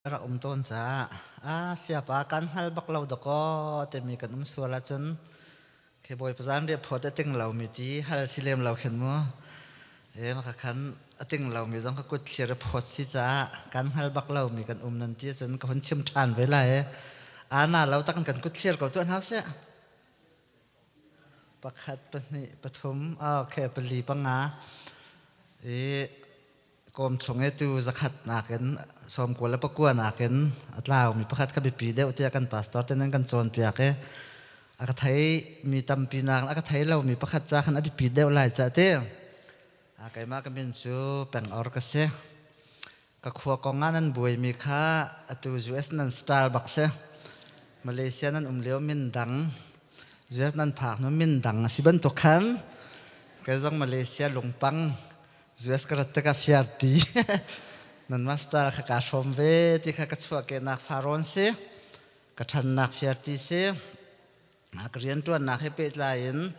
ra ton cha siapa kan hal bak lo doko te mi kan suala chun ke boy pazan re phot ating lo mi ti hal silem lo khen mo ma ka khan ating lo mi jong ka kut thlir phot si cha kan hal bak lo mi kan nan ti chun ka hon chim than ve la ana lo ta kan kut thlir ko tu an ha se pakhat pani pathum ke pali panga kom chonge tu zakhat naken som kola pakua naken atlaw mi pakhat ka bipi de utia kan pastor tenen kan chon pia ke aka thai mi tampi nak aka thai lo mi pakhat cha khan abi pi de lai cha te akai ma ka min chu peng or ka se ka khua kongan an buai mi kha atu US nan Starbucks se Malaysia nan leo min dang US nan phak no min dang siban to khan ka jong Malaysia lungpang US ka ratta ka fiarti nan master ka shomve ti ka chua ke nak faron se ka than nak fiarti se ak rian tuan nak he pe lain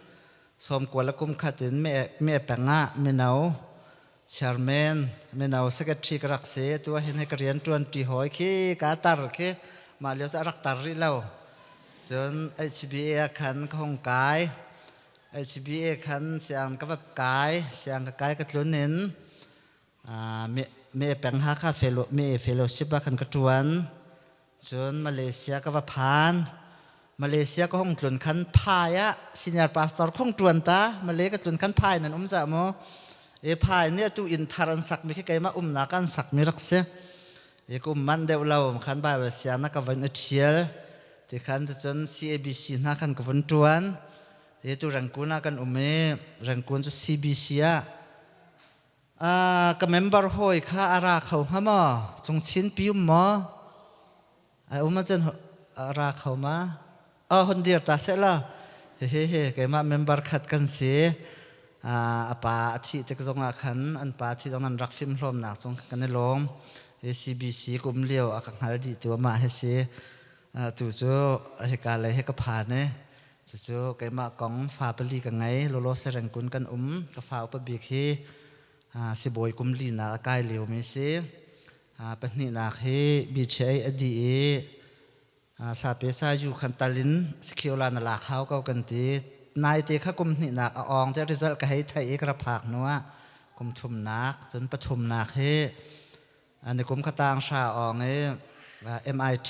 som kwala kum khatin me panga menau chairman menau secretary ka rak se tu hin he ka rian tuan ti hoi khi ka tar ke ma leo sa rak tar ri lo chun HBA khan khong kai HBA khan siang ka vap kai siang ka kai ka tlunin me peng ha kha fellowship khan ka tuan chun Malaysia ka va phan Malaysia ko hong tlun khan phaya senior pastor khong tuan ta Malay ka tlun khan phai nan ja mo phai ne tu in tharan sak mi ke ma na kan sak mi rak se ko man de lo khan ba sia na ka van thial ti khan chun CABC na khan ka van tuan tu rangkuna kan rangkun chu CBC ka member hoi kha ara khau hama chungchin pium mo chen ara khau ma hondir ta sela he ke ma member khat kan se apa thi te zonga khan an pa thi jong an rak film hlom nak chong kan lom CBC kum leo akang hal di tu ma he se tu chu he ka le he ka pha ne chu ke ma kong fa pali ka ngai lo se rangkun kan ka fa pa bi khi si boy kum li na kai leo mi se pani na he bi chai adi sa pe sa ju khan talin sikiola na la khau ka kan ti nai te kha kum ni na ong te result ka hei thai ekra phak noa kum thum nak chun pathum nak he ani kum khatang sha ong MIT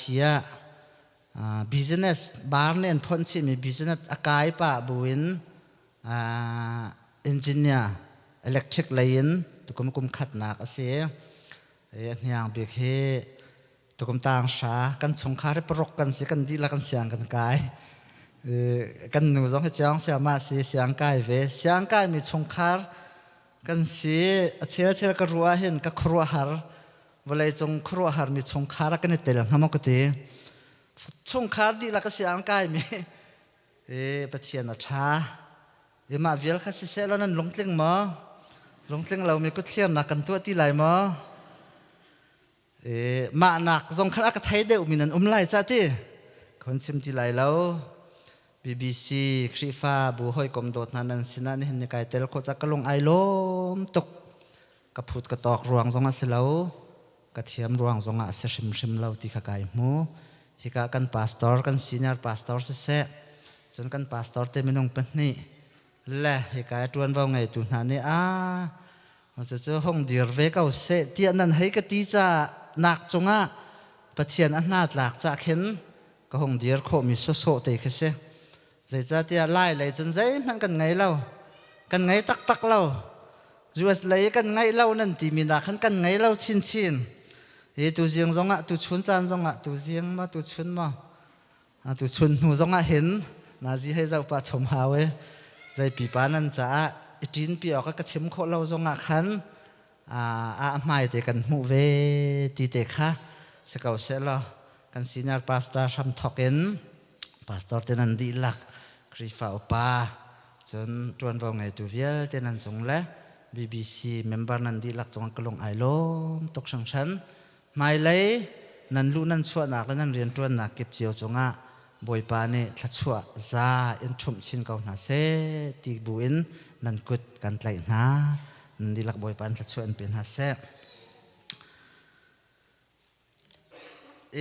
business barne an phon chi mi business akai pa buin engineer electric line tukum khat nak ase nyang bi he tukum tang sha kan chungkhar prok kan se kan di la kan siang kan kai kan nu jong he chang sia ma se siang kai ve siang kai mi chungkhar kan se achel ka ruwa hen ka khruwa har volai chung khruwa har mi chungkhar kan tel hamok te chungkhar di la ka siang kai mi pathian a tha ma vial kha se se lo nan longtleng lo mi ku thlian na kan tu ti lai mo ma nak zong khara ka thai de uminan lai cha ti khon sim ti lai lo BBC Krifa bu hoi kom dot nan sinan hin ni kai tel kho cha kalong ai lom tok ka phut ka tok ruang zong a se lo ka thiam ruang zong a se shim lo ti kha kai mu hi ka kan pastor kan senior pastor se chon kan pastor te minong pani le hi ka tuan vào ngai tu na ni chu hong dir ve ka se ti nan hei ka ti cha nak chunga pathian an nat lak cha khen ka hong dir kho mi so te khe se zai cha tia lai chun zai man kan ngai lo kan ngai tak lo US lai kan ngai lo nan ti mi na khan kan ngai lo chin tu jiang zonga tu chun chan zonga tu jiang ma tu chun ma tu chun nu zonga hen na ji hei zau pa chom hawe zai pi pa nan cha itin pi ok ka chim kho lo zonga khan mai te kan mu ve ti te kha se kau se lo kan senior pastor sam thoken pastor tenan di lak krifa opa chon tuan vào ngai tu vial tenan chung le BBC member nan di lak chong kalong ai lom tok sang san mai lei nan lu nan chua nak nan rian tuan nak kep chiao chonga boy pa ne thla chua za en thum chin kau na se ti buin nan kut kan tlai na nan di lak boy pan thla chua en pen ha se ไ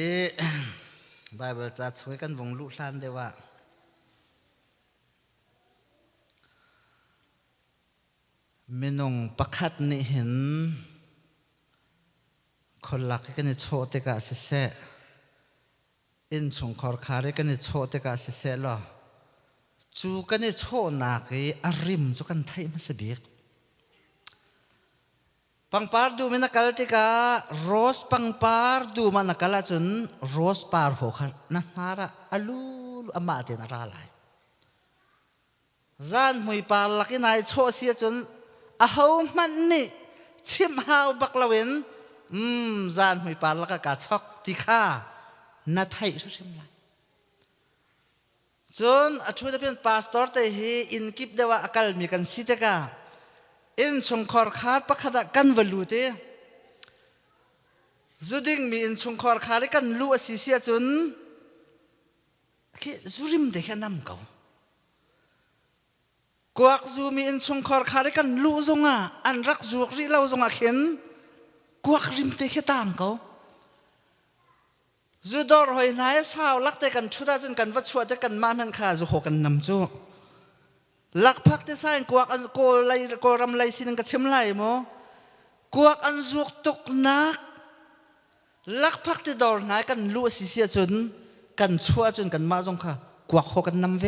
บเบิลจะช่วยกันวงลุลันได้ว่ามินงประคัดนี่เห็นคนหลักกันนี่โชติกาเสะอินชงขอร์คาริกันนี่โชติกาเสะล่ะจูกันนี่โชนักอาริมจูกันไทยมาสบิกปังปาร์ดูมินักลติกาโรสปังปาร์ดูมันนักลจนโรสปาร์หกันนั่นนาระอลูอามาเตนราลายจานมุยปาร์ลักนายโชเสียจนอาหูมันนี่ชิมหาวบักลาวินจานมุยปาร์ลักกาช็อกติข้านาไทยรู้ชิมไรจนอัชุดเป็นพาสตอร์เตฮีอินกิบเดว่าอักลมีกันสิเตกาอินชงคอร์คาร์ปักขดกันวลูเตจุดิงมีอินชงคอร์คาร์กันลูอสิเสียจนคิจุริมเด็กนำเขากวักจูมีอินชงคอร์คาร์กันลูจงอ่ะอันรักจูกรีเล่าจงอ่ะเข็นกวักริมเด็กต่างเขาจูดอร์หอยนายสาวลักเตกันชุดาจนกันวัดชวดเตกันมานันขาจูหกันนำจูลักพักที่ใส่กวักอันโกไลโกรำไลสินกับเชมไลโมกวักอันจูกตุกนักลักพักที่ดอร์นายกันลู่สิเสียจนกันชัวจนกันมาจงค่ะกวักหกันนำเว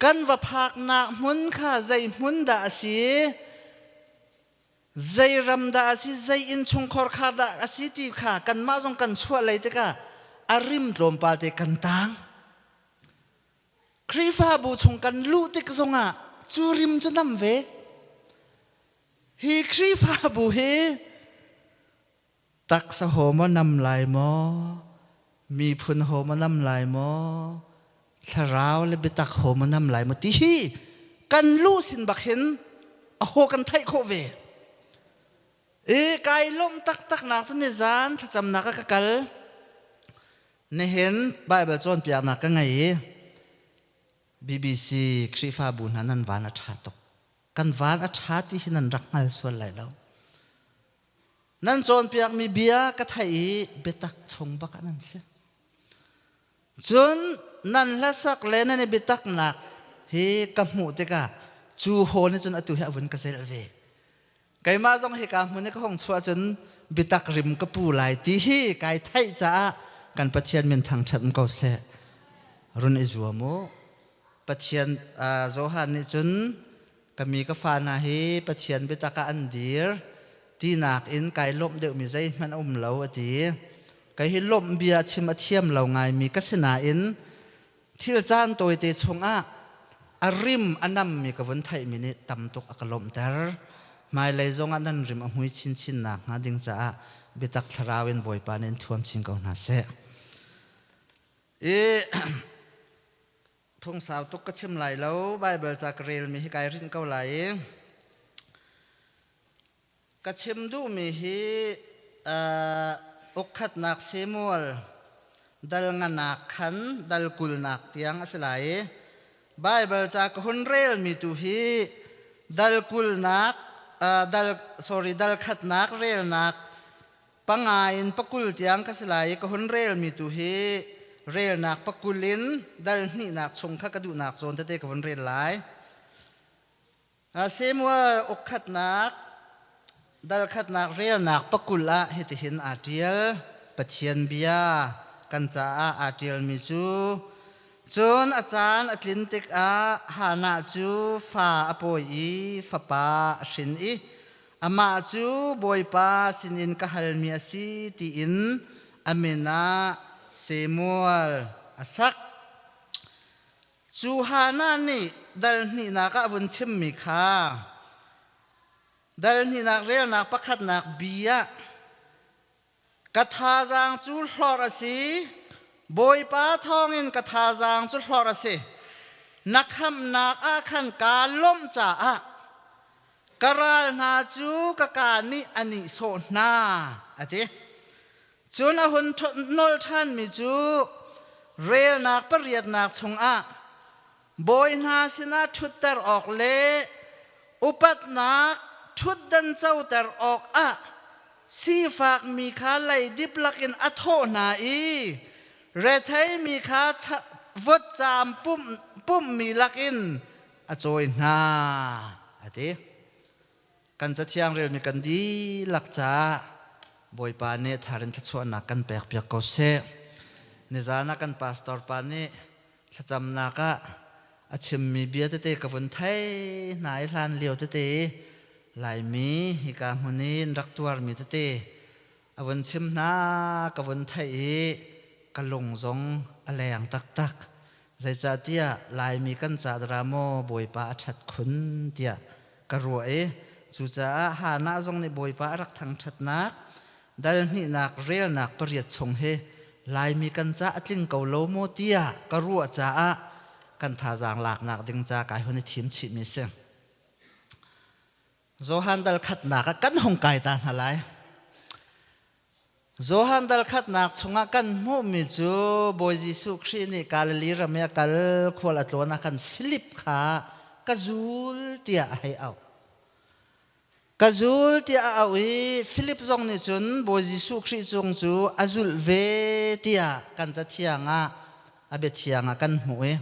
กันว่าพักนักมุนค่ะใจมุนดาสีใจรำดาสีใจอินชงคอร์คาดาสีตีค่ะกันมาจงกันชัวอะไรเตกะอาริมตรมปาเตกันตังครีฟ้าบูชงกันลู่ติกจงอ่ะจูริมจะนำเวฮีครีฟ้าบูเฮตักสะโหมนำลายมอมีพุนโหมนำลายมอทาราวเลบิตักโหมนำลายมอที่ฮีกันลู่สินบักเห็นโหกันไทยโคเวกายล้มตักนักสนิจานถ้าจำนักก็กัลในเห็นใบเบลจนเปียกนักก็ไงBBC ครีฟ้าบุญนั้นวานอัชาตกกันวานอัชาที่นั่นรักงานส่วนไหลแล้วนั่นจนเปียกมีเบียก็ไทยเบตักชงบักนั่นเสียจนนั่นละสักเลนในเบตักหนักเฮกำหูเตกะจูโฮนี่จนอตุเฮอวันกเซลเวไก่มาจงเฮกำหูนี่ก็ห้องชัวจนเบตักริมกระปูไหลตีฮีไก่ไทยจ้ากันประเทียนเมียนทางฉันก็เสรุนอิจัวโมปัจเจียนโจฮันนี่จุนก็มีก็ฟานาฮีปัจเจียนเบตากาอันดีร์ที่นักอินไก่ล้มเดือดมีใจมันเหลาอดีไก่หิล้มเบียชิมเทียมเหลาไงมีกัศนาอินที่จานตัวเตชงอาริมอันนั้นมีกวนไทยมีนี่ตำตกอักล้มแต่ไม่เลยจงอันนั้นริมหุยชินนักนาดิงจ้าเบตักทราวินบ่อยปานินทวมชินกาวนาเสทุ่งสาวตุกกระชิมไหลแล้วไบเบิลจากเรลมีให้กายรินเกาไหลกระชิมดูมีให้อกขัดนักเซมัวลดัลงานักขันดัลกุลนักเตียงอาศัยไบเบิลจากฮุนเรลมีตัวให้ดัลกุลนักดัลขัดนักเรลนักปังไงปกุลเตียงอาศัยก็ฮุนเรลมีตัวให้เรลนักปักกุลินดัลนี่นักชงข้ากระดูนักโซนเตะกับวันเรลไลเซมัวอกขัดนักดัลขัดนักเรลนักปักกุลละเหตุเห็นอาเทียลปัจเจียนเบียกันจ้าอาเทียลมีจูจนอาจารย์อัตลินติกหานาจูฟ้าอโปยีฟ้าป้าสินอีอามาจูบอยป้าสินินกฮัลมีอาซีตีอินอามินาเซมัวลสักจูฮานานี่ดัลนี่นักวุ่นชิมมิค่ะดัลนี่นักเรียนนักปักขัดนักเบียกทาจางจูหลอรสีบอยป้าทองอินกทาจางจูหลอรสีนักคำนักอาขันการล้มจ่ากราลนาจูกการนี่อันนี้โซนาอะทีจูนหุ่นนอลทันมีจูเรลนักปริยัดนักชงบอยนาสินาชุดเตอร์ออกเล่อุปัตนักชุดดันเจ้าเตอร์ออก สีฝากมีขาไหลดิบลักอินอัทโทนาอีเรทัยมีขาวดจามปุ่มมีลักอินอโจยนาอะดิกันจะเที่ยงเรียนมีกันดีหลักจ้าบอยปานี่ทารินทัชวนักกันเปียกเปียกก็เสนิจานักกันพาสตอร์ปานี่ถ้าจำนักอะอาชิมมีเบียดเตะกับวันไทยนายลานเลี้ยวเตะหลายมีฮิกามุนีนรักตัวมีเตะอวันชิมนากับวันไทยกะลงจงอะไรอย่างตักใจจ่าเตียลายมีกันจ่าดราโมบอยปาชัดขุนเตียกระรวยจู่จ้าหาหน้าจงในบอยปารักทางชัดนักดัลนี่นักเรียนนักปริยัติชงเฮลายมีกันจ่าทิ้งเกาโลโมเตียกระรัวจ่ากันท่าจางหลักนักดึงจ่ากายคนในทีมชิมิเซงโจฮันดัลขัดนักกันหงไก่ตาอะไรโจฮันดัลขัดนักชงกันมุมิจูบอยจิสุครีนี่กาลลีรามยากาลขวลตัวนักกันฟิลิปขากะจูลเตียให้เอากะจูลเตียเอาฟิลิปจงนี่จุนบอยจิสุครีจงจูอาจูลเวเตียกันจะเทียงอาเบเทียงกันหวย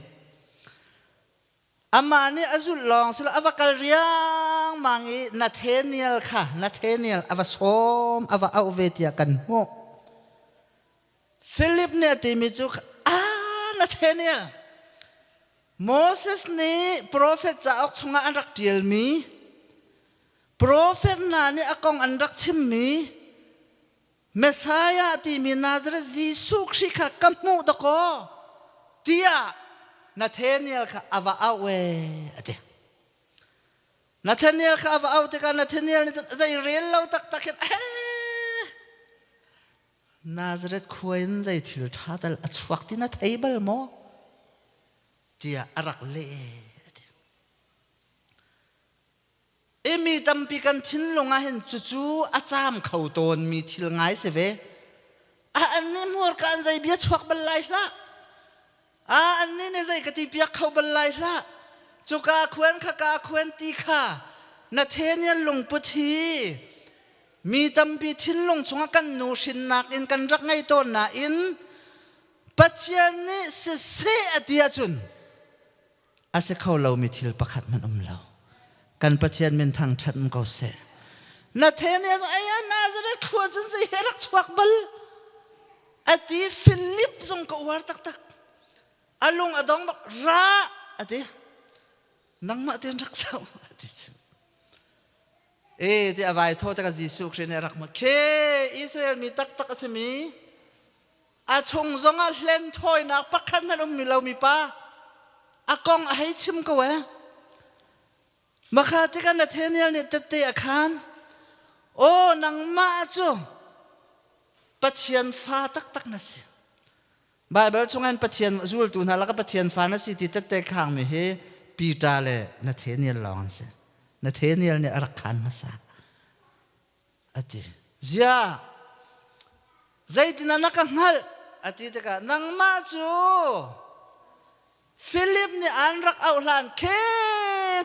อามานี่อาจุลลองสิละอวกาลเรียงมังอีนาเทเนียลค่ะนาเทเนียลอวสมอวเอาเวทีกันโมฟิลิปเนี่ยติมิจุกนาเทเนียลโมเสสนี่โปรเฟตจะออกชงอันรักเดียลมีโปรเฟตน่ะนี่อากงอันรักชิมมีเมสซายาติมีนาซาเรตยิสุคริค่ะกัมมูตะโกเตียนาเทเนียลค่ะอวเอาเวอเดนาเทเนียลค่ะอวเอาแต่กันนาเทเนียลนี่ใจเรียนเราตักกันนาซาเรตควยนใจทิลท่าแต่อัศวกที่นาเทเบิลโมเตียอรักเล่มีตั้มปีกันทิ้งลงเห็นจู่ๆอาจามเขาโตนมีทิลง่ายเสเวอันนี้มัวกันใจเบียดชวกบันไลละอันนี้เนี่ยใจกติเปียกเขาบรรลัยละจุกาควนขากาควนตีขานาเทเนียลงพุทธีมีตั้มปีทิ้งลงชงกันนูชินนักอินกันรักไงตัวน่ะอินปัจเจนี่เสียอดียจุนอาศัยเขาเรามีทิลประคัดมันเรากันปัจเจนเป็นทางชัดมันก็เสียนาเทเนียไอ้นาจะได้ขวดจนเสียรักชวักบัลอดีฟิลิปจงกวาดตักอารมณ์อดองบอกร้าอดีนังมาเตียนรักษาอดีที่อวัยโทษกับยิสุคริสต์รักมาเคอิสราเอลมีตักสมีอาชงจงอาเล่นถอยนักปักขันมันมีเรามีป้าอากงให้ชิมก็เวมาขาที่กันนาเทเนียลเนี่ยเตะอาคารโอ้นังมาจูปัจเจียนฟ้าตักนั่นสิบายเบิลช่วงนั้นปะเทียนจูลตูน่าแล้วก็ปะเทียนฟ้านั่นสิที่เตะข้างมีเฮปีตาเลยนาเทเนียลลองสินาเทเนียลเนี่ยรักขันมาซะอดีเสียใจที่นั่นนักหัลอดีตกันนังมาจูฟิลิปเนี่ยอันรักเอาหลานเค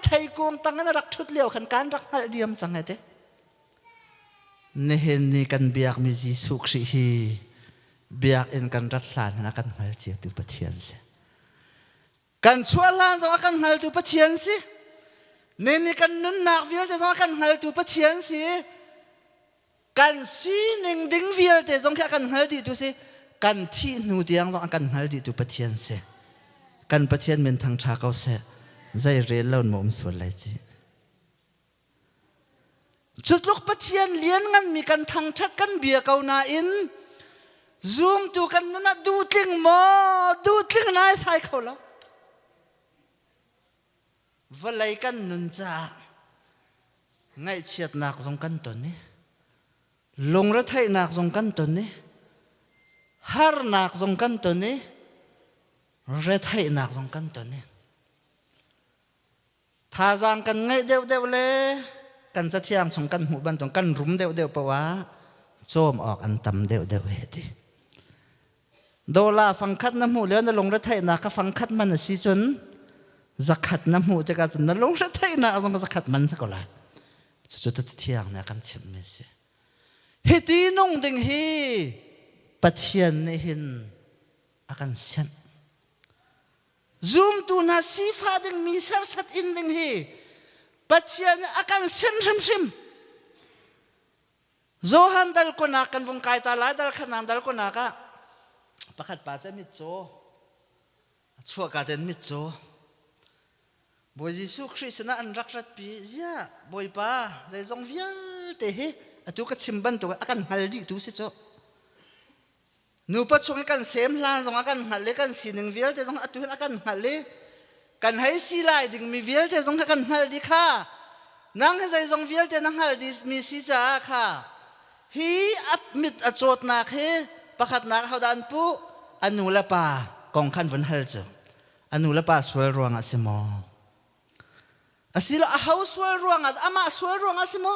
ไทยกงตั้งนั้นรักชุดเลี้ยวขันการรักหัลเดียมจังไงเด้เนี่ยเห็นนี่กันเบียกมีจิสุคริฮีเบียกอินกันรักหลานนะกันหัลเจียตุปะเทียนสิกันชัวหลานจะว่ากันหัลตุปะเทียนสินี่กันนุนนักวิลจะว่ากันหัลตุปะเทียนสิกันซีนึงดิ้งวิลแต่จงแค่กันหัลดีตุสิกันที่นูเดียงจะว่ากันหัลดีตุปะเทียนสิกันปะเทียนเป็นทางชาเกาเสใจเรียนเล่าหมอมส่วนไรจีจุดลูกปะเทียนเลี้ยงงั้นมีกันทางชัดกันเบียกเอาหน้าอินซูมตัวกันนั่นดูทิ้งหมอดูทิ้งนายใส่เขาแล้ววันไรกันนุนจ้าไงเชียดนักสงกันตัวนี้ลงรถไถนักสงกันตัวนี้ฮาร์นักสงกันตัวนี้รถไถนักสงกันตัวนี้ท่าจางกันไงเดียวเลยกันจะเที่ยงสงกันหูบันตรงกันรุมเดียวปะวะโจมออกอันตำเดียวเฮติโดลาฟังคัดน้ำหูเลี้ยนลงรถไถนักก็ฟังคัดมันสิจนสักขัดน้ำหูจะกันนั่นลงรถไถนักจะมาสักขัดมันสักก็ละจุดที่เที่ยงเนี่ยกันชิมไม่เสีย ฮิตีนงดึงฮีปัทยันนี่หินอากันเซนซูมตูนาสีฟ้าดึงมีสัรสัตอินดึงฮีปัทยันอากันเซนริมโจฮันดัลคนนักกันวงไกตาลายดัลขนานดัลคนนักประคัดป่าจะมิดโจชั่วกาเดนมิดโจบอยยิสุคริสต์น่ะอันรักรัดปีเสียบอยป้าใจจงเวียลเตะตุกชิมบันตัวอากันฮัลดีตุสิโจนูปัจจุบันกันเซมลานจงอากันฮัลเลกันสินึงเวียลเตะจงตุนอากันฮัลเลกันให้สีลายดึงมีเวียลเตะจงอากันฮัลดีค่ะนางให้ใจจงเวียลเตะนางฮัลดีมีสีจ้าค่ะฮีอับมิดอจดนักเฮประคัดนักเขาดันปูอนุละปากองขันวันฮัลเจอนุละปาสวยรวงอาสิโมอาศิลาเขาสวยรวงอามาสวยรวงอาสิโม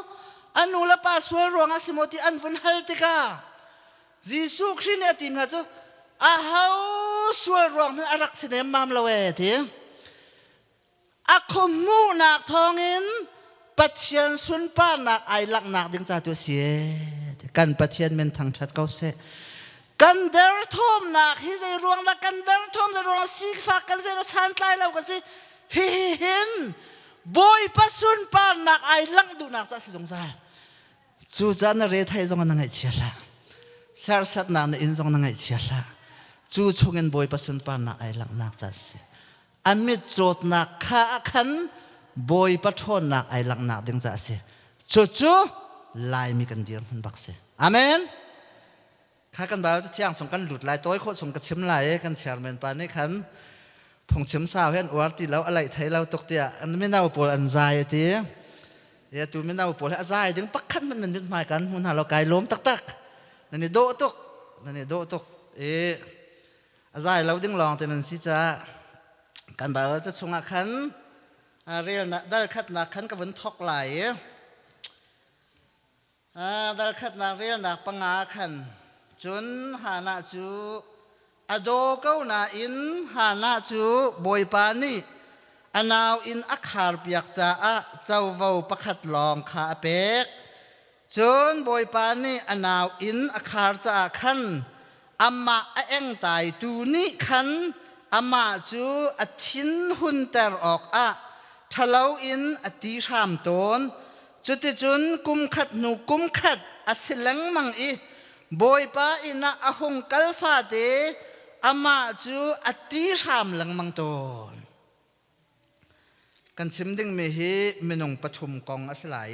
อนุละปาสวยรวงอาสิโมที่อันวันฮัลติกายิสุคริสต์เนี่ยทีมนะจ๊ะเขาสวยรวงมันรักสิเนมามละเวทีคมมูนักทองอินปัจเจียนสุนป้านักไอลักนักดึงจากตัวเสียกันปัจเจียนเป็นทางชัดเก้าเสกันเดอร์ทอมนักฮิใจรวงนักกันเดอร์ทอมจะรวงสีฟ้ากันเสียเราชันไล่เราก็สิหินบอยปัสุนป้านักไอลักดูนักจากสิสงสารจูจานเรทไทยจงนังไอเชียละสารสัตนักอินจงนังไอเชียละจูชงเงินบอยปัสุนป้านักไอลักนักจากสิอามิดโจทนักข้าขันบอยปัทนนักไอลักนักดึงจากสิจูลายมีกันเดียร์มันบักสิอาเมนข้ากันบ่าวจะเที่ยงส่งกันหลุดลายตัวโคตรส่งกระชิมลายกันเชียร์เมนปานนี่ขันผงชิมสาวเห็นอวดตีแล้วอะไรไทยเราตกเตียอันไม่น่าปวดอันใจตีตูไม่น่าปวดอันใจดึงปักขันมันนึกหมายกันมันหาเราไกลล้มตักนั่นนี่โดตกอันใจเราดึงลองแต่นั่นสิจ้ากันบ่าวจะส่งขันเรียนได้ขัดนักขันกับวันทอกไหลได้ขัดนักเรียนนักปังอาขันจนหานาจูอโดเก้านาอินหานาจูบอยปานีอนาวอินอักขารเปียกจ้าเจ้าเว้าประคัดลองขาเป็กจนบอยปานีอนาวอินอักขารจ้าขันอามาเอ็งตายตูนี้ขันอามาจูอทินหุนเตอร์ออกทะเลาอินอตีรามตนจุดจุนกุมขัดหนูกุมขัดสิลังมังอีบอยป้าอินะอหงกัลฟาเดอามาจูอตีรามลังมังตนกันชิมดึงมีฮีมินงปฐุมกองอสลาย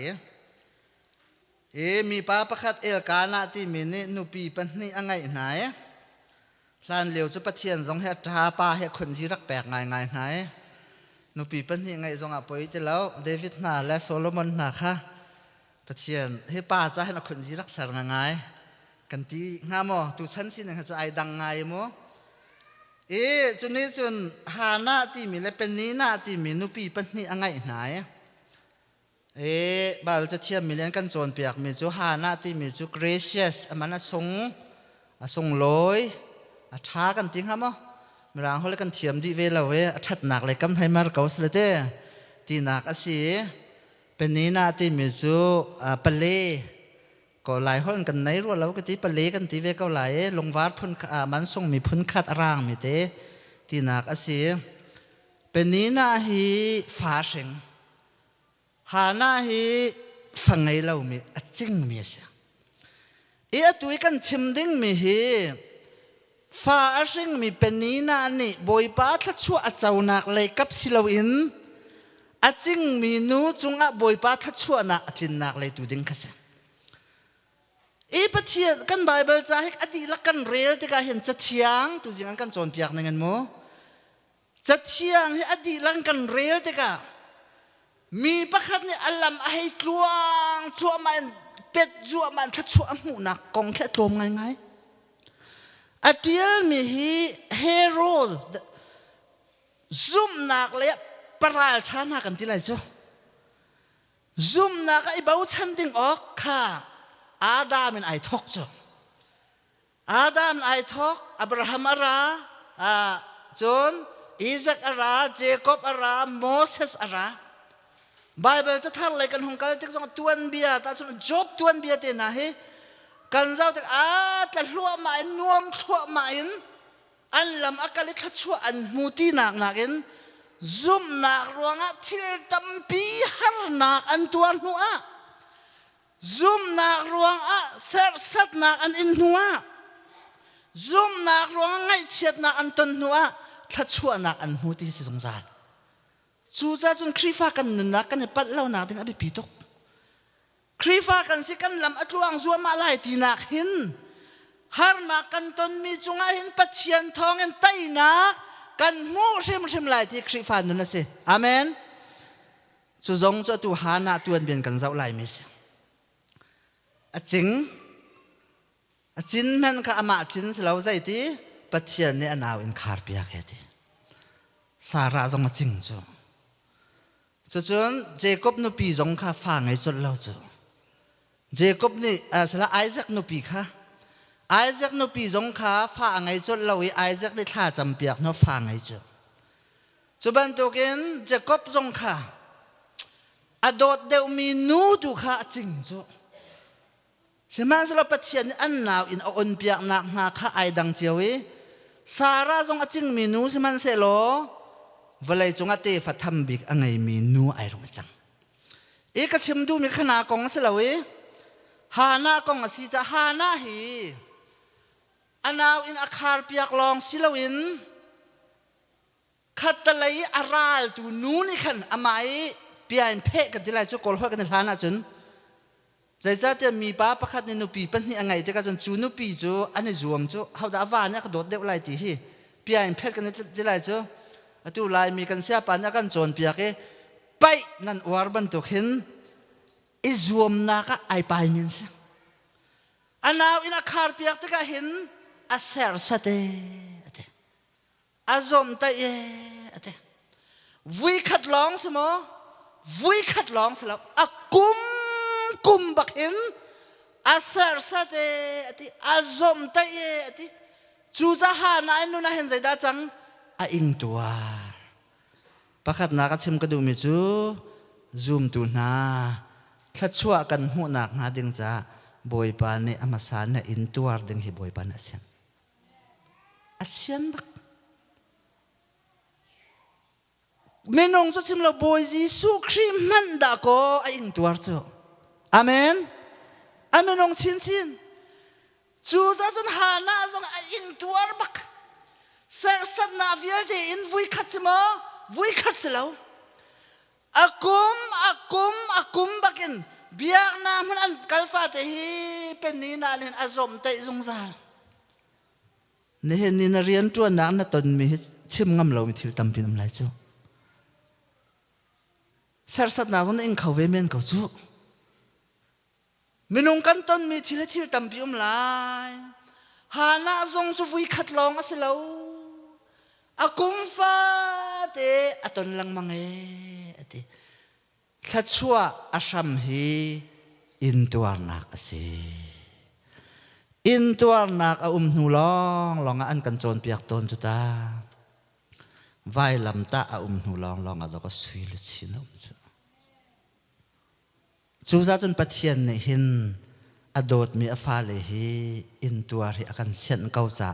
มีป้าประคัดเอลกานาที่มีนี่นุปีปันนี่อังไงไหนลานเหลียวจะปะเทียนสองเฮตาป้าเฮคนที่รักแปลกง่ายไหนนุปีปันนี่ไงจงอาปอยที่แล้วเดวิดนาและโซโลมอนนาค่ะปะเทียนเฮป้าจะให้นักคนที่รักสารง่ายกันที่งามอตุชันสินะจะไอดังง่ายมั้งจุนนี้จุนหาหน้าที่มีและเป็นนี้หน้าที่มีนุปีปันนี่อังไงไหนบาลจะเทียมมีเลี้ยงกันโจนเปียกมีจูหาหน้าที่มีจู gracious มันส่งลอยท้ากันจริงครับมั้งเมื่อเขาเล่นกันเทียมดีเวลาชัดหนักเลยกำไทยมาร์กเอาสเลเต้ที่หนักสิเป็นนี้หน้าที่มีจูปะเลก็หลายคนกันในรั้วเราก็ที่ปะเลกันที่เวก็หลายลงวัดพุ่นมันส่งมีพุ่นคัดร่างมีเต้ที่หนักสิเป็นนี้หน้าฮีฟ้าเสียงหาหน้าฮีฟังไงเรามีจริงมีเสียตัวกันชิมดิ้งมีฮีฟ้าเสียงมีเป็นนี้หน้านี่บอยป้าทัดชัวเจ้าหนักเลยกับสิลาวินจริงมีนู้จงบอยป้าทัดชัวนักทินนักเลยตัวดิ้งกันเสียปะเทียกันไบเบิลจะให้อดีตกันเรียลที่ก็เห็นจะเทียงตัวจริงกันโจนเปียกนั่งกันมั้งจะเทียงให้อดีตกันเรียลที่ก็มีประคัดนี่อัลลัมให้กลวงชัวมันเป็ดชัวมันทัดชัวหูนักกองแค่โจมง่ายๆอดีตมีเฮโร่ซุ่มนักเลยปราลชานักกันที่ไรจ้ะซุ่มนักไอ้บ่าวชันดิ้งออกค่ะอาดามันไอทอกจ้ะอาดามไอทอกอับราฮัมอาราจนอิซักอาราเจคอบอาราโมเสสอาราไบเบิลจะทักอะไรกันของกันที่ส่งตวนเบียแต่ส่วนจบตวนเบียเตนะเฮ กันเจ้าแต่แต่ลัวมาอินนวมลัวมาอินอันลำอากาลิขัดชัวอันมูตีหนักอินซุ่มหนักรวงทิลตัมปีฮาร์หนักอันตัวหัวซุ่มหนักรวงเสร์สัดหนักอันอินหัวซุ่มหนักรวงไงเฉียดหนักอันต้นหัวขัดชัวหนักอันมูตีสิสงสารจูจ้าจนครีฟ้ากันนักกันปัดเล่าหนักถึงอภิปิตุกครีฟ้ากันสิกันลำอัตลวงซัวมาไล่ตีนักหินฮาร์นักกันต้นมีจุงอาหินปัดเชียนทองเงินไตนักกันมูเชิมไล่ที่ครีฟ้านั่นนะสิอาเมนจูจงจะตัวหาหน้าตัวเบียนกันเจ้าไล่มิสจิงจินแม่นข้ามาจินสลาวใจที่ปัดเชียนเนี่ยนาวอินคาร์เปียกเหตุสาระจงมาจิงจูจนเจคอบนุปีจงข้าฟังไอ้จุดเล่าจูเจคอบนี่สละไอแซคนุปีค่ะไอแซคนุปีจงข้าฟังไอ้จุดเล่าไอแซคได้ท่าจำเปียกน้อฟังไอ้จูจูบันตัวเกนเจคอบจงข้าอดดเดวมีนูดูข้าจิงจูใช่ไหมสละปัจเจียนอันนาวอินเอาอนเปียกนักนาข้าไอดังเจียวสาระจงอจิงมีนูใช่ไหมเสโลเวลาจงอาเตฟัดทำบิกอันไงมีนูไอรงจังเอกชิมดูมีขนากองเสลวยฮาหน้ากองสิจะฮาหน้าฮีอันนาวอินอาคาร์เปียกลองสิลวินขัดตะไลอาราลตูนูนี่ขันอามายเปียนเพะกันที่ไรจุกอลหัวกันที่ฮาหน้าจนใจจะเตมีป้าประคัดในนูปีเป็นนี่อันไงแต่ก็จนจูนูปีจูอันนี้รวมจูเขาด่าว่าเนี่ยก็โดดเด็กไรตีฮีเปียนเพะกันที่ไรจูตัวลายมีกันเสียปันกันโจนเปียกไปนั่นวาร์บันตุกหินอิจวมนักไอไปมินส์อันนั้นอินาคาร์เปียกตะกหินอาเซอร์สเตอาจอมตะเอวิขัดลองสมอวิขัดลองสลับอากุมบักหินอาเซอร์สเตอาจอมตะเอจูจ้าหานาอินุนาเห็นใจได้จังอิงตัวประคัดนักชิมกระดูมิจูซูมตัวนาถ้าชั่วกันหัวนักนาดึงจ้าบอยปานเนี่ยอามาสานเนี่ยอินตัวดึงให้บอยปานอาเซียนบักเมนงจะชิมเราบอยจีสุครีมันดาโกอิงตัวจูอาเมนอาเมนงชินจูจ้าจนหาหน้าจงอิงตัวบักเสร์สัตนาวิอาเดอินวุยขัดมาวุยขัดแล้วอากุมบักินเบียกน้ำมันอันกัลฟาเตฮีเป็นนี่นาเห็นอาจอมเตยสงสารเนี่ยเห็นนี่นาเรียนตัวนักนั่นตอนมีชิมงำเรามีทิลตัมพินอะไรจูเสร์สัตนาคนอิงเขาเวเมนเขาจูมินุงกันต้นมีทิลตัมพินอะไรหาหน้าจงจะวุยขัดลองอาเสลาอากุมฟาเตอตนลังมังเอติขัดชัวอาชัมฮีอินตัวนักสิอินตัวนักนูลองอันกันโจนเปียกตนจุดาไว้ลำตานูลองอันก็สุยลุชินจูจ้าจนปะเทียนเนี่ยหินอดดมีอฟาเลฮีอินตัวที่อากันเสียนเกาจ้า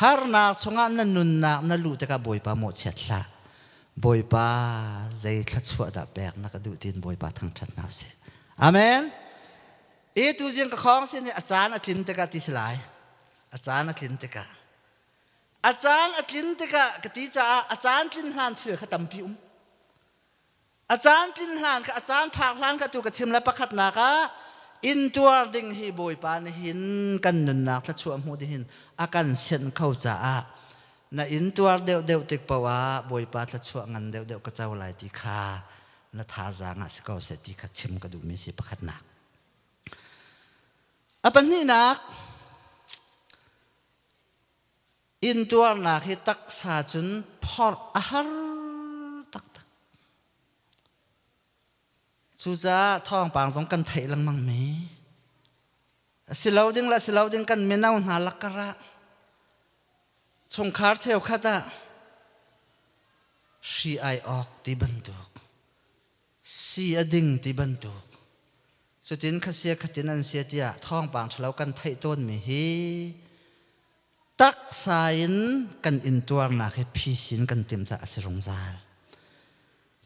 ฮาร์นักสงานนุนนักนั่นลูกแต่ก็บอยปาโมเช็ดละบอยปาใจขัดชัวดับแบกนักดูดินบอยปาทั้งชัดนาเสอาเมนตัวเจียงกับของเส้นอาจารย์อัลินเตกาติสลายอาจารย์อัลินเตกาอาจารย์อัลินเตกากติจ่าอาจารย์ลินฮันเถื่อขตัมพิวอาจารย์ลินฮันกับอาจารย์ภาคล้านกับตัวกับชิมและประคัดนักอินตัวดิ่งฮีบอยปานหินกันนุนนักทัดชัวมูดิหินอาการเส้นเข้าจ่าน่ะอินตัวเดียวติกปวะบอยปาทัดชัวงันเดียวก็เจ้าลายติขาน่ะท่าจางสกาวเสติขัดชิมกระดูมีสิประคัดนักปันนี้นักอินตัวนักให้ตักษาจุนพอดอาหารตักจูจ้าท้องปางสงกันไทยลังมังเมสิลาวดิ้งกันเมน่าหาลักกระชงคาร์เทลขัดชีไอออกที่บันทุกซีอดิ่งที่บันทุกจู สุดินขเสียขตินันเสียเตียท้องบางทะเลากันไทยต้นมีฮีตักสายนกันอินตัวนักให้พิสินกันเต็มจะอสิรงจาล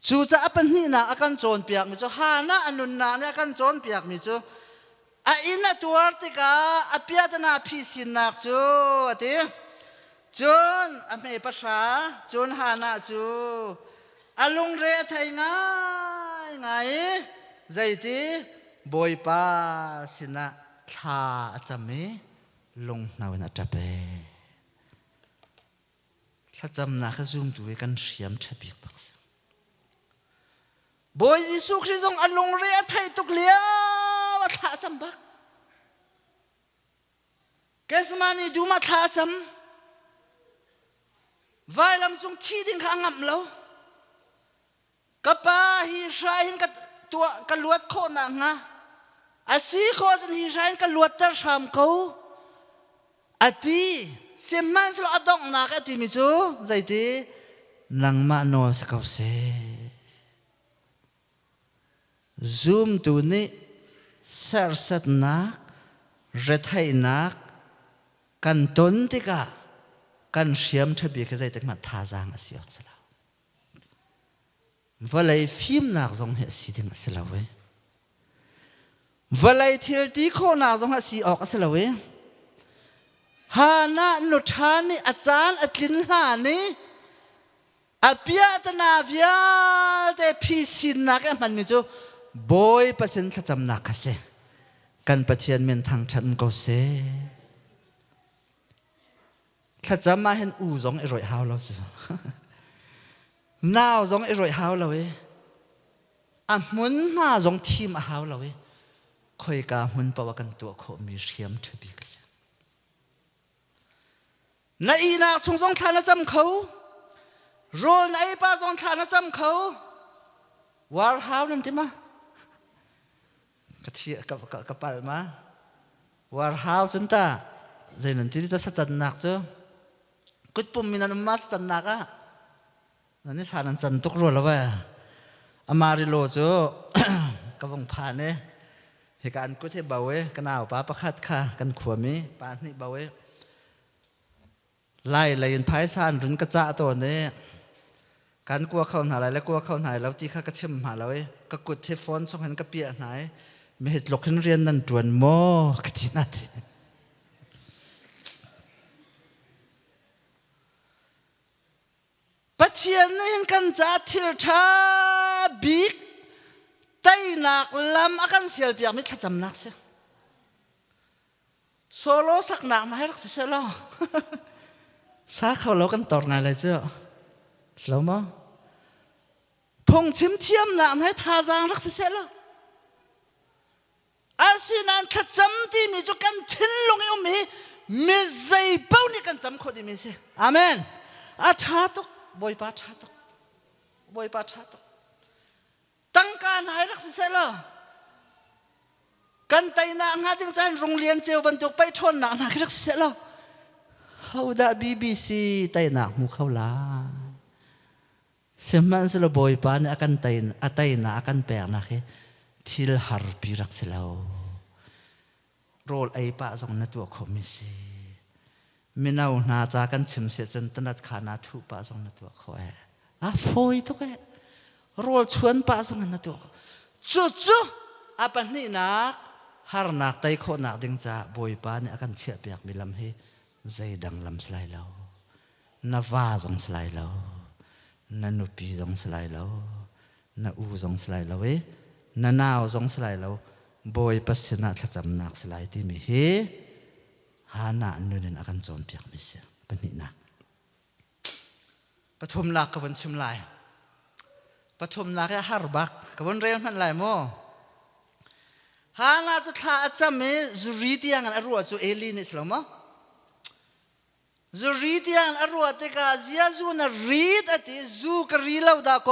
จูจะอัปนี่นักอาการโจรเปียกมิจูฮานะอนุนนาเนี่ยอาการโจรเปียกมิจูอินตัวติกาอภิยาตนาพิสินนักจูติจูนอเมภาษาจูนฮานะจูอาลุงเรไทยง่ายไงใจตีบอยปาสินะท่าจะไม่ลงนาวันจับเป้ถ้าจำนักซูมด้วยกันเสียมชับิกบักษบอยยิสุคริสต์อาลุงเรไทยตุกเลียวท่าจำบักเกสมานีดูมาท่าจำไว้ลำจงชีดิงข้างงับเรากป้าฮิชาหินกับตัวกลวดโคนางะอาศัยโคจนฮิชาหินกลวดตะชามเขาอาทิเสียมันสละอดองนักอาทิมิจูใจตีนังมาโนสกาวเซซูมตัวนี้เสรสัตนักเรทัยนักกันต้นติกากันเสียมทบีกใจตึกมาท่าจางอาศัยสละว่าเลยฟิล์มนักจงเหสีดึงสิลาเวว่าเลยเที่ยวตีโคนักจงเหสีออกสิลาเวฮานะนุชานีอาจารย์อัดลินหานีอภิยาตนาวิยาแต่พิสินนักมันมีจูบอยเปอร์เซ็นต์ขจำนักเสกันปะเทียนเมนทางฉันก็เสขจำมาเห็นอูจงอร่อยฮาวเราสิน่าวจงอร่อยฮาวเราเว้มุนมาจงทีมฮาวเราเว้คอยกามุนปวกันตัวเขามีเสียมทบีกันในอีนักจงทานจำเขาโรนในป้าจงทานจำเขาวาร์ฮาวนั่นที่มากระเทียกระปัลมาวาร์ฮาวจนตาใจนั่นที่จะสัจจนักจ้ะกุดปุ่มมีนันมาสัจนักอ่ะนั่นนี่สานันจันทุกรัวแล้วเว้ยอามาริโลจ้ะกำลังผ่านเนี่ยเหตุการณ์กุดที่เบาเว้กันเอาป้าประคัดค่ะกันขวมีป้านี่เบาเว้ไล่เลยพายสานรุนกระจ้าตัวนี้การกลัวเข้าหาอะไรแล้วกลัวเข้าหายแล้วตีข้ากระชิมหาเราก็กดเทฟอนส่งเห็นกระเปียไหนไม่เห็นหลอกเห็นเรียนนั่นจวนโม่กตินัดปัจเจียนนี่กันจะทิลชาบิกไตนักลำอาการเสียเปียกไม่ขจำนักเสียโซโล่สักหนักนะให้รักเสียแล้วสาเขาเรากันต่อไงเลยเจ้าสลมพงชิมเทียมหนักให้ทาจางรักเสียแล้วอาศินันขจำที่มีจุกันทิ้งลงเอวมีใจเป้านี่กันจำคนดีมีเสียอาเมนอาชาตุกบอยปาชาตุกบอยปาชาตุกตั้งการให้รักเสียแล้วกันไตนาหาถึงจะโรงเรียนเจ้าบรรจุไปชนหนักให้รักเสียแล้วเขาได้BBC ไตนักมุขลาเสมันสละบอยปานอากันไตอาไตนักอากันแปลกนักทิลฮาร์ปีรักเสลาวโรลไอป้าส่งนัตัวคอมิสีมินาวนาจากกันชิมเสียจนตนัดขานาทุป้าส่งนัตัวเขาฟอยทุกโรลชวนป้าส่งนัตัวจู่อาปันนี่นักฮาร์นักไตโคนักดึงจ่าบอยปานอากันเชียบอยากมีลำให้ใจดังลำสลายแล้วนาว่าจงสลายแล้วนานุปีจงสลายแล้วนาอูจงสลายแล้วนาหนาวจงสลายแล้วบอยปัสนาทัจำนักสลายที่มีเฮหาหน้านุนินอาการโจรเปียกมิเสียปนินักปฐมนักกวนชิมลายปฐมนักฮาร์บักกวนเรียนมันลายโมหาหน้าจะท่าจะมีจุรีที่ยังอันรัวจูเอลีนิสลามะจูรีที่ยังอันรัวที่กาเซียจูนรีดอติจูกรีลาวดาโก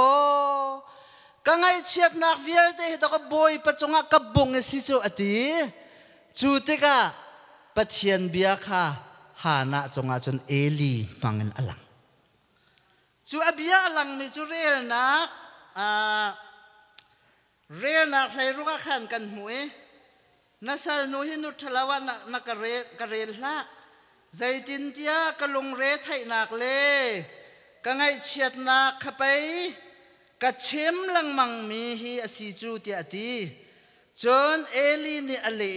กังไอเชียดนักวิลเตะตอกบอยปัจจุบันกับบุงเอซิจูอติจูที่กาปัจเจียนเบียค่ะหานะจงอาจนเอลีมังเงินอลังจูอเบียอลังมีจูเรียนนักใครรู้กันกันหวย nasal no hinu thalawa na karel la zaitin tia kalung re thai nak le ka ngai chiat na khapai ka chem lang mang mi hi asi chu ti ati chon eli ni ale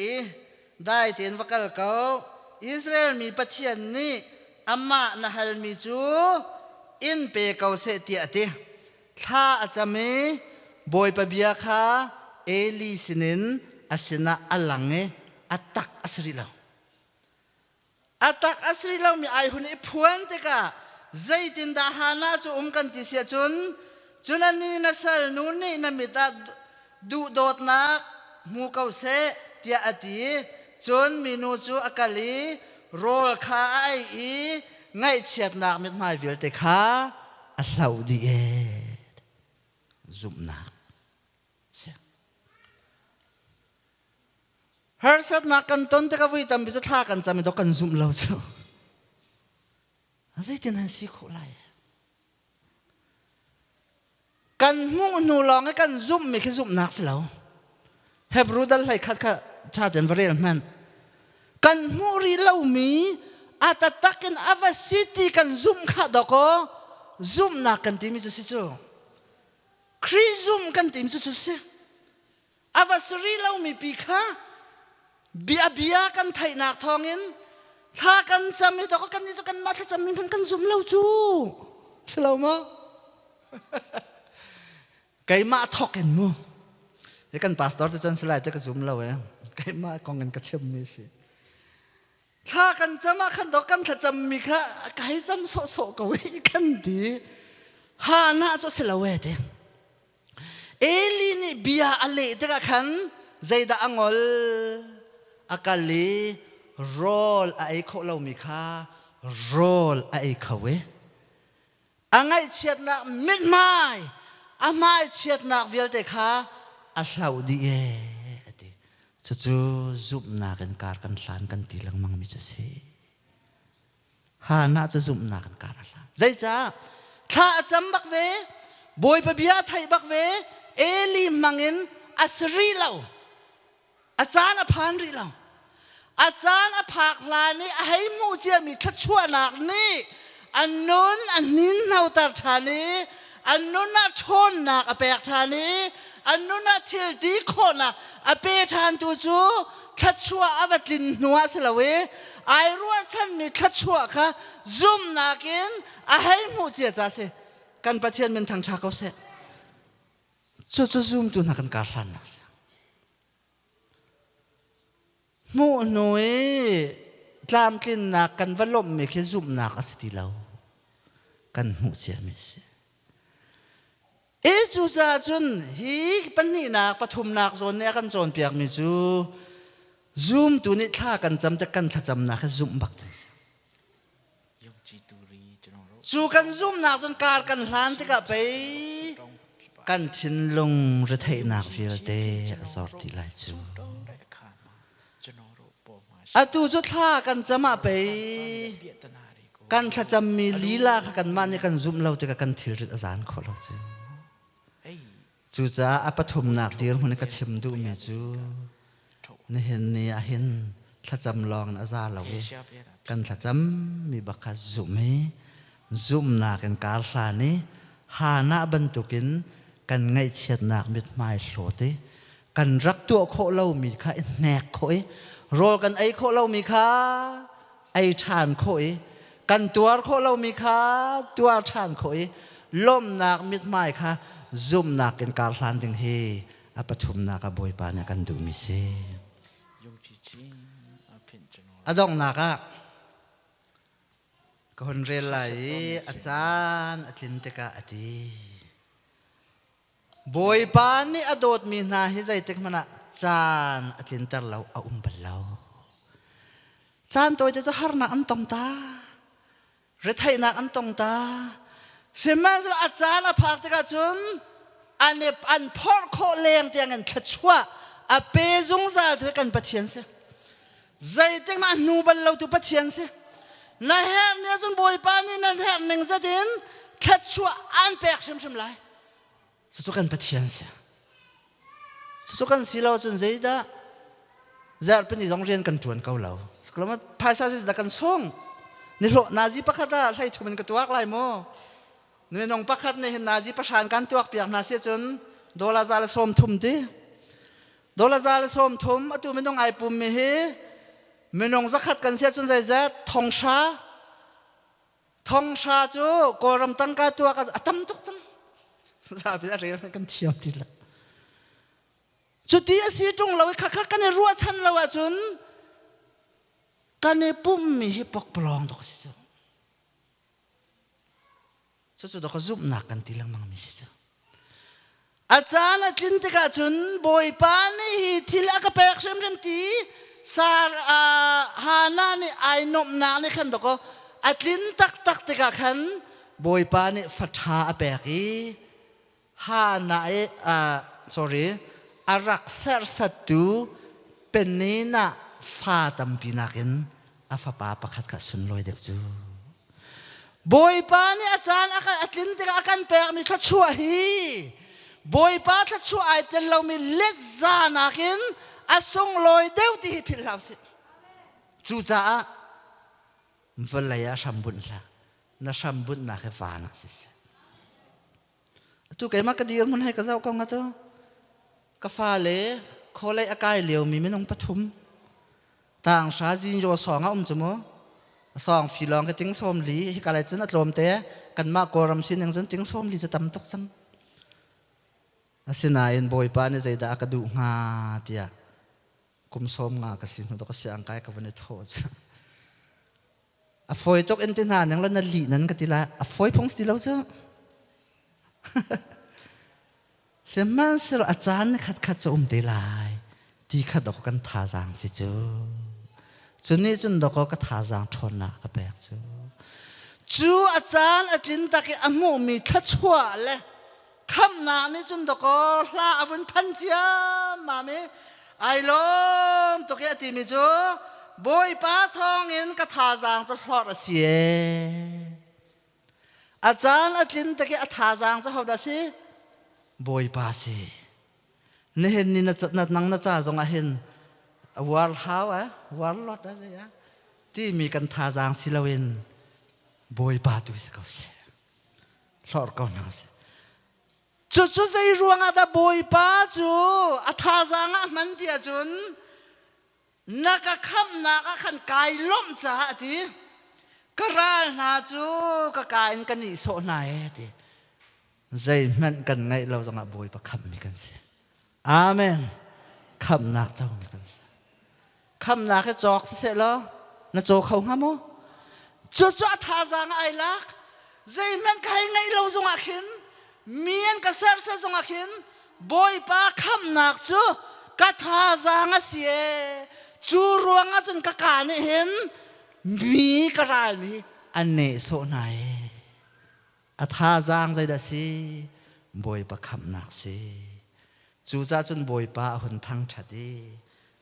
dai ten vakal kau Israel mi pathian ni amma na hal mi chu in pe kau se ti ati tha achame boy pa bia kha eli sinin asina alange atak asrilaw atak asrilaw mi ai hun phuan te ka zaitin da hana chu kan ti sia chun chunani nasal nu ni namita du dot na mu kau se tia ati chun minu chu akali rol kha ai i ngai chiat nak mit mai vil te kha a hlau di e zum nak se har sat nak kan ton te ka vui tam bi chu tha kan chami do kan zum lo chu azai tin han si kho lai kan mu nu long kan zum mi khi zum nak slo hebru dal lai khat kha cha den varel man kan mu ri lo mi atatakin ava city kan zum kha do ko zum na kan ti mi chu si chu kri zum kan ti mi chu si ava sri lo mi pi kha bia kan thai nak thongin tha kan chami to kan ni chu kan ma tha chami kan zum lo chu slo mo kai ma thoken mu e kan pastor te chan slide te ka zum lo e kai ma kong kan ka chem mi si tha kan chama khan do kan tha cham mi kha kai cham so ko wi kan di ha na cho selo we te eli ni bia ale te ka khan zaida angol akali rol ai kho lo mi kha rol ai khawe angai chiat na mit mai amai chiat nak vial te kha a hlau di e ati chu zup na kan kar kan hlan kan ti lang mang mi cha se ha na chu zup na kan kar hlan zai cha tha cham bak ve boy pa bia thai bak ve eli mangin asri lo achana phan ri lo achana phak la ni ai mu che mi tha chua nak ni anon anin nau tar thani anuna thon nak apek thani anuna thil di khona ape than tu chu thachua avatlin nuwa selawe ai ruwa chan mi thachua kha zum nakin a hai mu che cha se kan pathian men thang tha ko se chu zum tu na kan ka hlan na se mu noi tlam tlin na kan valom me khe zum nak asiti lo kan mu che me se e chu cha chun hi pani nak pathum nak zon ne kan chon piak mi chu zoom tu ni thla kan cham te kan thla cham na kha zoom bak te chu kan zoom nak chon kar kan hlan te ka pe kan thin long re thei nak fil te asor ti lai chu atu chu thla kan chama pe kan thla cham mi lila kha kan man ne kan zoom lo te ka kan thil rit azan kho lo chu chu cha apathum nak tir hun ka chem du me chu ne hen ni a hen thacham long na za lo kan thacham mi bakha zume zum na kan kar hla ni ha na ban tukin kan ngai chiat nak mit mai hlote kan rak tu kho lo mi kha nek khoi rol kan ai kho lo mi kha ai than khoi kan tuar kho lo mi kha tuar than khoi lom nak mit mai kha zum nak kan kar hlan ding he apathum nak a boy pa na kan du mi se adong naka kon rel lai achan atlin te ka ati boy pa ni adot mi na hi zai tek mana chan atlin tar lo a bal lo chan toy te har na an tong ta re thai na an tong ta seman so achan a phak te ka chun an phor kho leng tiang an thachwa a pe zung za the kan pathian se zai te ma nu bal lo tu pathian se na her ne zun boy pa ni na her ning za din thachwa an pek shim lai su kan pathian se su kan silo chun zai da jar pen ni jong rian kan tuan kau lau sklama phaisa sis da kan song ni lo nazi pakhata hlai thumin ka tuak lai mo ni nong pakhat ne nazi pasan kan tuak piak na se chun dola zal som thum ti dola zal som thum atu minong ai pum mi he minong zakhat kan se chun zai za thong sha chu koram tang ka tuak atam tok chang za bi re kan thiam ti la chu ti asi tung lo kha kha kan ruwa chan lo wa chun kan pum mi hi pok plong tok si chu dok zup na kan ti lang mang mi si chu achana tlin te ka chun boy pa ni hi thil aka pek sem rem ti sar hana ni ai nom na ni khan doko atlin tak te ka khan boy pa ni fatha apeki hana sorry arak ser satu penina fa tam pinakin afa pa pakhat ka sun loi deu chu boy pa ni achan aka atlin te ka kan pek ni thla chua hi boy pa thla chu ai ten lo mi lezza nakin asong loi deu ti phil lau si chu cha mvelaya sambun la na sambun na ke vana sis tu kai ma ka dir mun hai ka zau ka ngato ka fa le kholai akai leo mi minong pathum tang sha jin jo songa chumo song filong ka ting som li hi ka lai chen atlom te kan ma koram sin ang chen ting som li cha tam tok chang asina in boy pa ni zaida ka du nga tia kum som nga ka sin do ka siang kai ka vane tho a foi tok en tin han nang la na li nan ka tila a foi phong sti lo chu se man ser a chan khat khat chu te lai ti khat dok kan tha jang si chu chuni chun dok ka tha jang thon na ka pek chu a chan atlin taki amu mi tha chua le kham na ni chun dok hla avun phan chia ma me ai lom to ke ati mi chu boy pa thong in ka tha jang chu hlor a sie a chan atlin taki a tha jang chu hoda si boy pa si ne hen ni na chat na nang na cha jong a hen war how war lot da ya ti mi kan tha jang si lawin boy pa tu is ka se hlor ka na se chu zai ruang ada boy pa chu a tha jang a man dia chun naka kham na ka khan kai lom cha ti karal na chu ka kain kan ni so na e ti zai man kan ngai lo jong a boy pa kham mi kan se amen kham na chau mi kan se kham na ke chok se lo na chok khau nga mo chu tha jang ai lak zai man kai ngai lo jong a khin mian ka sar sa jong a khin boy pa kham nak chu ka tha jang a sie chu ruang a chun ka ka ne hen mi ka ral mi an ne so nai a tha jang zai da si boy pa kham nak si chu cha chun boy pa hun thang thadi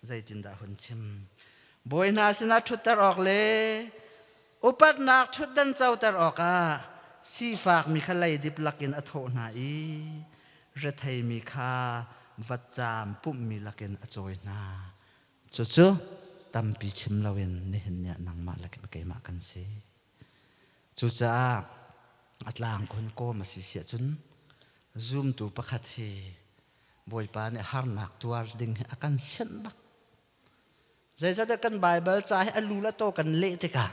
zai tin da hun chim boy na sina thut tar ok le upat nak thut dan chau tar oka si fak mi khalai dip lakin a tho na i re thai mi kha vat cham pum mi lakin a choi na chu tam pi chim lawin ni hin nya nang ma lakin kai ma kan se chu cha atlang kon ko ma si sia chun zoom tu pakhat hi boy pa ne har nak tuar ding akan sen bak zai za da kan bible cha hi alula to kan le te ka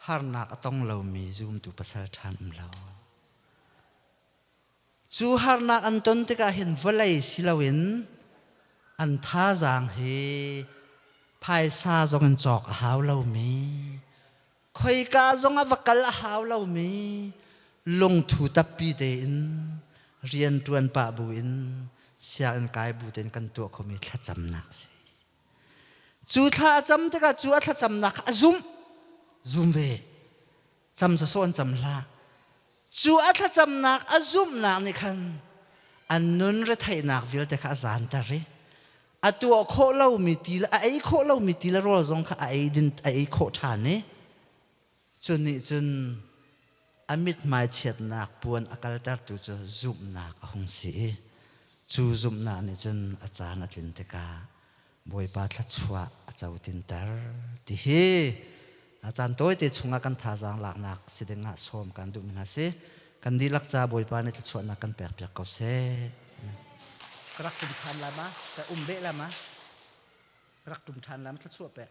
har nak atong lo mi zoom tu pasal than lo chu har nak an ton te ka hin volai silawin an tha jang hi phai sa jong chok haw lo mi khoi ka jong a vakal haw lo mi long thu tapi te in rian tuan pa bu in sia an kai bu ten kan tu khomi thla cham nak se chu tha cham te ka chu a thla cham nak zoom ve cham sa son cham la chu a thla cham nak a zoom nak ni khan an nun re thai nak vil te kha zan ta re atu kho lo mi ti la ai kho lo mi ti la ro zong kha ai din ai kho tha ne chuni chun amit mai chet nak puan akal tar tu chu zoom nak hong si chu zoom na ni chun acha na tlin te ka บอยปาทัดชัวอาจารย์ตินเตอร์ที่ฮีอาจารย์ตัวที่ชงกันท่าจางหลักนักสิเดงะสมกันดูมินาสิกันดีลักจ้าบอยปาเนี่ยทัดชัวนักกันเปียกเปียกเขาเซ่กรักตุมทันละมะแต่เบะละมะกรักตุมทันละมะทัดชัวเปะ